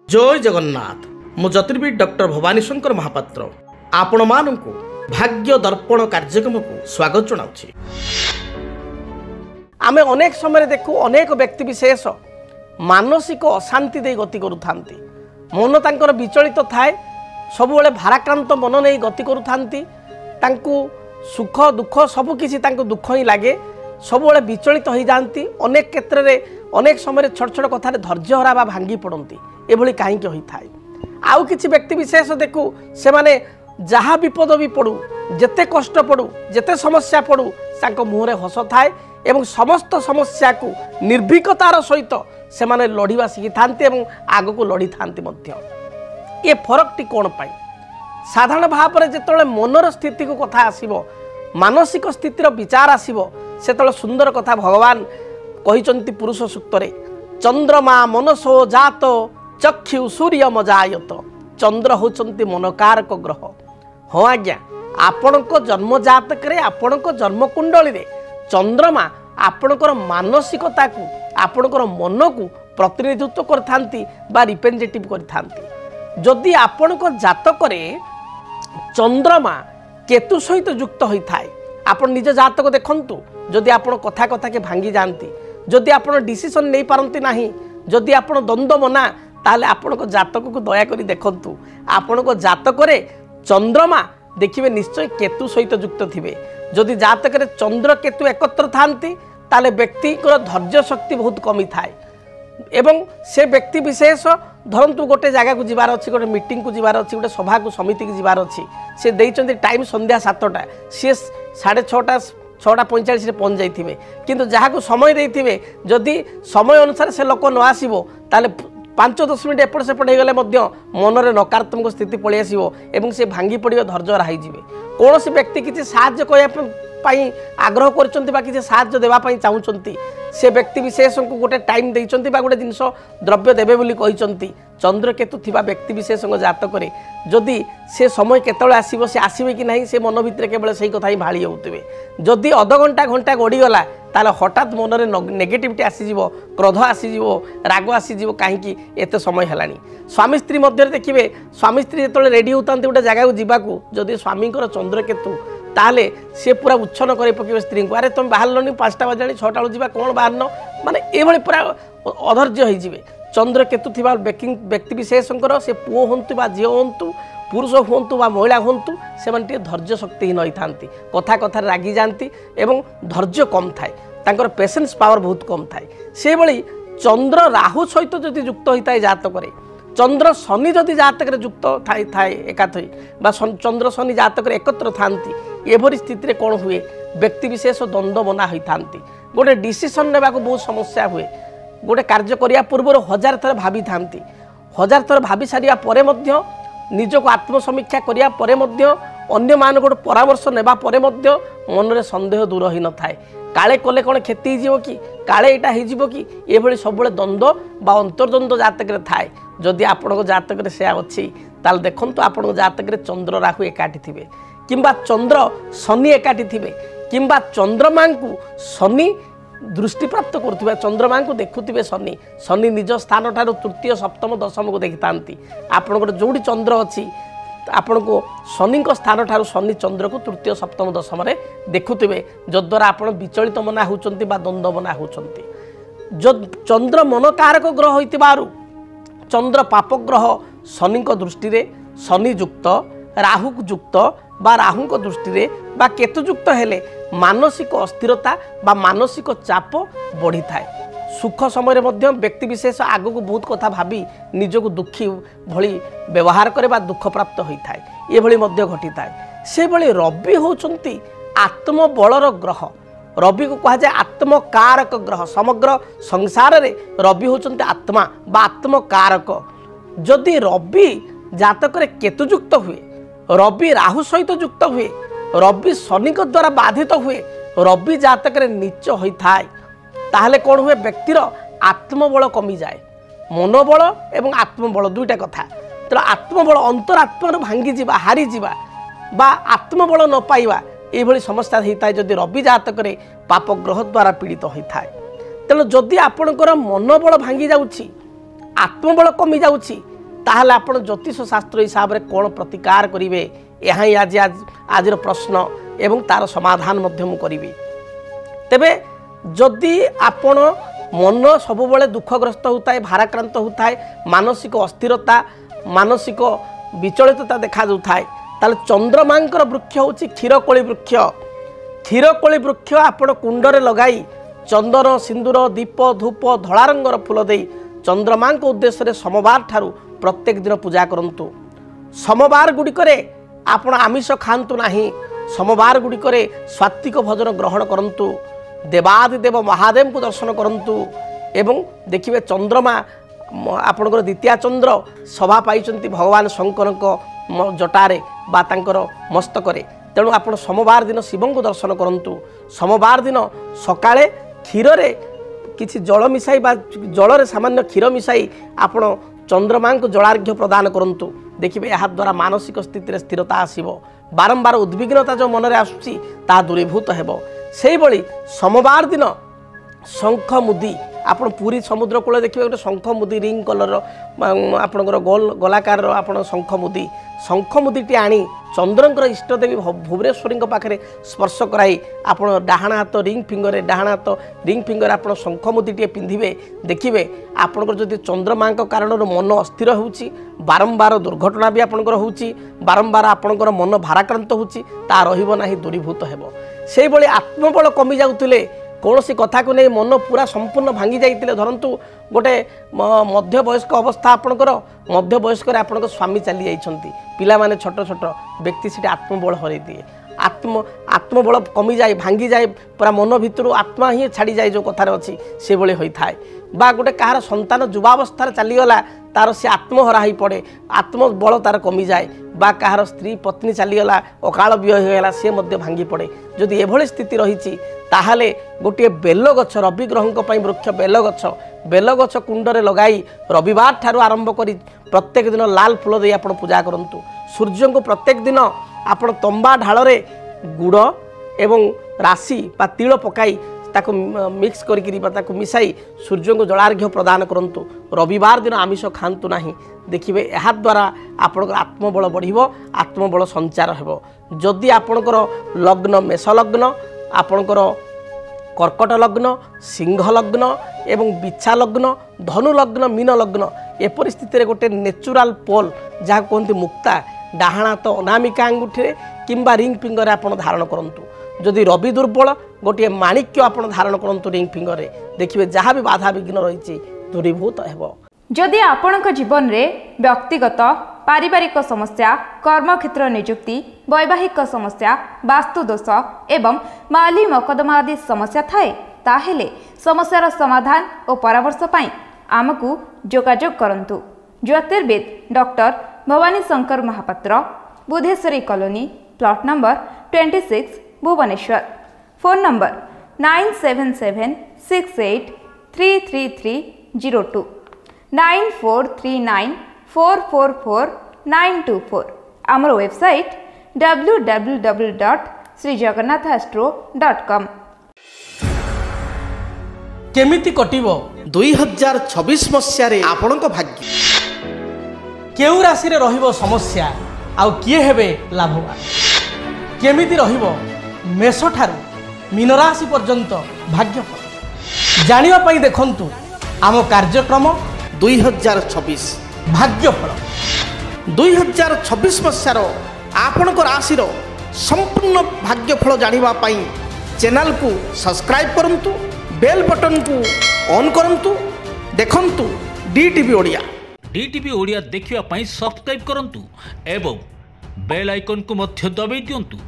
जय जगन्नाथ मु ज्योतिर्विद डॉक्टर भवानी शंकर महापात्र आपण मानू भाग्य दर्पण कार्यक्रम को स्वागत जनाऊँ। आमे अनेक समय देखू अनेक व्यक्ति विशेष मानसिक अशांति दे गति करुथांती। मन तांकर विचलित थाए, सबुबले भाराक्रांत मन नहीं गति करुथांती। तांकु सुख दुख सबकिछि तांकु दुख ही लागे, सबुबले विचलित हो जाती। अनेक क्षेत्र में अनेक समय छोट छोट कथार धैर्य हरा बा भांगी पड़ती। एभली कहीं होता है। आउ किछि व्यक्ति विशेष देखू से माने जहाँ विपद भी पड़ू, जेते कष्ट पड़ू, जेते समस्या पड़ू, तांको मुहरे हस थाए एवं समस्त समस्या को निर्भीकतार सहित से माने लड़िबा शिखी थांती एवं आग को लड़ी थांती मध्य। ये फरकटी कौन पाई? साधारण भाव में जिते मनर स्थिति को कथा आसीबो, मानसिक स्थितिर विचार आसीबो, सेतले सुंदर कथा भगवान कहिचंती पुरुष सूक्तरे, चंद्रमा मनसो जात चक्षु सूर्य मजायत। चंद्र होचंती मनकारक ग्रह। हाँ आज्ञा, आपणको जन्म जातक आपणको जन्म कुंडली रे चंद्रमा आपणकर मानसिकता को आपणकर मन को प्रतिनिधित्व करथांती बा रिप्रेजेंटेटिव करथांती। जदि आपणको जातक रे चंद्रमा केतु सहित युक्त होइथाय, आपण निज जातक देखंतु। जदि आपण कथा कथा के भांगी जानती, जदि आपण डिसीजन नहीं पारंती नाही, जदि आपण द्वंद्व मना, ताले आपणको जातक को दया करी देखंतु। आपणको जातक रे चंद्रमा देखिबे निश्चय केतु सहित युक्त थिबे। जदि जातक रे चंद्र केतु एकत्र थांती, ताले व्यक्ति को धैर्य शक्ति बहुत कमी थाए एवं से व्यक्ति विशेष धरंतु गोटे जगह को जीवार अच्छी, गोटे मीटिंग को जीवार अच्छी, गोटे सभा को समिति को जीवार अच्छी, से देइचंती टाइम संध्या 7टा, सी 6:30 6:45 रे पहुंच जाइथिबे। किंतु जहाँ को समय देइथिबे, जदि समय अनुसार से लोक न आसीबो, ताले 5-10 मिनट एपट सेपट होगले मनरे नकारात्मक स्थिति पलि आसो एवं से भांगी पड़े धैर्य हराई जाए। कौन सी व्यक्ति किसी साहाय्य करने आग्रह कर देवाई चाहूँगी, से व्यक्ति विशेष को गोटे टाइम देइचंती बा गोटे जिनस द्रव्य देवे बोली कहिचंती। चंद्र केतु थिबा व्यक्ति विशेष जातक जदि से समय केतले आसीबो, से आसीबे कि नहीं, से मन भितर केवल सही कथा ही भाड़ी होउतबे। जदि अध घंटा घंटा गड़ीगला, ताले हठात मनरे नेगेटिविटी आसीजिवो, क्रोध आसीजिवो, राग आसीजिवो, कहीं एते समय हेलानी। स्वामी स्त्री मध्य देखिए, स्वामी स्त्री जो रेडी होता गोटे जगह को जावाक, जदि स्वामी चंद्र केतु, ताले सी पूरा उच्छन कर पकेबे स्त्री को, अरे तुम बाहर 5टा बजाणी 6टा बेलू जा कौन बाहर माने ये पूरा अधर्य होइजिबे। चंद्र केतु थिबा व्यक्ति विशेष से पुओ हंतु बा झील हंतु, पुरुष हंतु बा महिला हंतु, से माने धैर्य शक्तिहीन होई थांती, कथा कथा रागी जाती एवं धैर्य कम थाए, तांकर पेशेंस पावर बहुत कम थाए। से भली चंद्र राहु सहित जदि युक्त होता है जातक, चंद्र शनि जदि जातक युक्त थाए एकाथई बा चंद्र शनि जातक एकत्र थांती, एभरी स्थिति कौन हुए, व्यक्ति विशेष द्वंद्व बना होई थांती। गोटे डिसीजन नेबा को बहुत समस्या हुए। गोटे कार्य करिया पूर्व 1000 थर भाभी थांती, 1000 थर भाभी सारिया परे मध्य, निजको आत्मसमीक्षा करिया परे मध्य, अन्य मान गोटे परामर्श नेबा परे मध्य मनरे संदेह दूर होई न थाए। काले कले कौन क्षति हो कि, काले यहाँ हो कि, ये सब द्वंद्व बा अंतर्द्वंद्व जातक थाए। जदि आपण जातक से अच्छी, ताल देखु आपण जातक चंद्र राहु एकाठी थे, किंबा चंद्र शनि एकाठी थे, किंबा चंद्रमा को शनि दृष्टि प्राप्त करुवा, चंद्रमा को देखुवे शनि, शनि निज स्थान ठार तृतीय सप्तम दशम को देखी था। आपंकर जोड़ी चंद्र अच्छी, आपण को शनि स्थान ठार शनि चंद्र को तृतीय सप्तम दशम देखुवे, जद्वारा आप विचलित मना होती द्वंद्व मना होती। जो चंद्र मनकारक ग्रह होइतिबारु चंद्र पाप ग्रह शनि दृष्टि रे शनि युक्त, राहु युक्त बा राहु दृष्टि बा केतु युक्त हेले मानसिक अस्थिरता बा मानसिक चाप बढ़ी थाए। सुख समय मध्य व्यक्ति विशेष आग को बहुत कथा भाभी निजको दुखी भली व्यवहार करे बा दुख प्राप्त होता है, ये भली मध्य घटी थाए। से भली रवि होचंती आत्मबलर ग्रह। रवि को कहा जाए आत्मकारक ग्रह। समग्र संसार रे रवि होचंती आत्मा बा आत्मकारक। जदि रवि जातक रे केतु युक्त हुए, रवि राहु सहित युक्त हुए, रवि शनि द्वारा बाधित हुए, रवि जातक रे नीच होता है, ताहले कौन हुए, व्यक्तिर आत्मबल कमी जाए। मनोबल एवं आत्मबल दुईटा कथा। तो आत्मबल अंतरात्मा भांगी जावा, हारी जावा बा आत्मबल न पाइबा, ये समस्या होता है जदि रवि जातक पाप ग्रह द्वारा पीड़ित होता है। तेणु जदि आपणकर मनोबल भांगी जाउछि, आत्मबल कमी जाउछि, ताहले आपण ज्योतिष शास्त्र हिसाब रे कोन प्रतिकार करिवे यहाँ ही आज प्रश्न एवं तार समाधान मध्य मु करिवी। तेबे जदि आपण मन सब बेले दुखग्रस्त होता है, भाराक्रांत होता है, मानसिक अस्थिरता मानसिक विचलितता देखा जाता है, ताले चंद्रमांकर वृक्ष हूँ क्षीरकोली वृक्ष। क्षीरकोली वृक्ष आपण कुंडरे लगाई चंदन सिंदूर दीप धूप धला रंगर फूल दे चंद्रमा उद्देश्य सोमवार ठारू प्रत्येक दिन पूजा करंतु। सोमवार गुड़िकरे आपण आमिष खातु नाही, सोमवार गुड़िकरे सात्विक भोजन ग्रहण करंतु, देवादिदेव महादेव को दर्शन करंतु एवं देखिए चंद्रमा आपणकर द्वितीय चंद्र सभा पाई भगवान शंकर जटारे बा तांकर मस्तकरे। तेणु आपण सोमवार दिन शिव को दर्शन करंतु। सोमवार दिन सकाळे क्षीर रे किछि जल मिसाई बा जल रे सामान्य क्षीर मिसाई आपण चंद्रमा को जलार्घ्य प्रदान करंतु। देखिए यह द्वारा मानसिक स्थिति स्थिरता आसीबो, बारंबार उद्विग्नता जो मन रे आसुची ता दूरीभूत हेबो। से भली सोमवार दिन शंख मुदी आपण पूरी समुद्र कूल देखिए गोटे शंख मुदी रिंग कलर आपणकर गोल गोलाकार आपण शंख मुदीटी आनी चंद्रंकर इष्टदेवी भुवनेश्वरी पाखे स्पर्श कराई आपण डाहाण हाथ रिंग फिंगर डाहाण हाथ रिंग फिंगर आप शंख मुदीटे पिंधे देखिए आपणकर जदि चंद्रमा कारण मन अस्थिर होउची, बारंबार दुर्घटना भी आपणकर होउची, बारंबार आपणकर मन भाराक्रांत होउची, ता रहिबो नाही, दूरीभूत हेबो। से भली आत्मबल कमी जाउतिले, कौन सी कथा को नहीं मन पूरा संपूर्ण भांगी जाइए। धरतु गोटे मध्य वयस्क अवस्था आपणकर मध्य वयस्क आपण स्वामी चली जाइछंती, पिला माने छोट छोट व्यक्ति से आत्मबल हरई दिए, आत्मबल कमी जाए, भांगी जाए, पूरा मन भितर आत्मा ही छाड़ी जाए जो कथार अच्छी से भली होता है। बा गोटे कहार संतान युवावस्था चलीगला तार से आत्महरा ही पड़े, आत्मबल तार कमी जाए, बा कहार स्त्री पत्नी चलीगला अकाल व्यय होगा सी भांगी पड़े। जदि एभली स्थिति रही ताहले गोटे बेल गछ रवि ग्रहों वृक्ष बेल गछ कुंडरे लगाई रविवार ठारू आरंभ करी प्रत्येक दिन लाल फूल दे आपण पूजा करंतु। सूर्य को प्रत्येक दिन आपण तंबा ढाल गुड़ एवं राशि बा तिल पकाई ताको मिक्स करके मिसाई सूर्य को जलार्घ्य प्रदान करंतु। रविवार दिन आमिष खातु नाही। देखिए यह द्वारा आपणकर आत्मबल बढ़िबो, आत्मबल संचार हेबो। जदि आपणकर लग्न मेष लग्न, आपणकर कर्कट लग्न, सिंह लग्न एवं बिछा लग्न, धनु लग्न, मीन लग्न ए परिस्थिति गोटे नेचुराल पोल जहाँ कहते मुक्ता डाहाण हाथ अनामिका अंगुठी किंबा रिंग फिंगर आप धारण करंतु। जदि रवि दुर्बल गोटे माणिक्य आप धारण करंतु रिंग फिंगर, देखिए जहाँ भी बाधा विघ्न रही दूरीभूत हेबो। जदि आपणक जीवन रे व्यक्तिगत पारिवारिक समस्या, कर्मक्षेत्र नियुक्ति, वैवाहिक समस्या, वास्तु दोष एवं माली मकदमा आदि समस्या थाए ताहेले समस्यार समाधान और परामर्श पाई आमकु जोगाजोग करंतु। ज्योतिर्विद doctor Bhabani Shankar Mahapatra, Budheswari colony, plot number 26, Bhubaneswar. Phone number 9776833302 9439444924। आमर वेबसाइट www.srijagannathastro.com। केमिति कटिबो 2026 मसीह आपणक भाग्य, केउ राशि रे रहिबो समस्या आउ किए हेबे लाभवान, केमिति रहिबो मेष ठारू मीन राशि पर्यंत भाग्यफल जानिबा पई देखंतु आम कार्यक्रम 2026 भाग्यफल। 2026 मसीहार आपणक राशिर संपूर्ण भाग्यफल जानिबा पई चैनल को सब्सक्राइब करंतु, बेल बटन को ऑन करंतु, देखंतु डीटीवी ओडिया। डीटीवी ओडिया देखिवा पई सब्सक्राइब करंतु एवं बेल आइकन को मध्य दबाई दियंतु।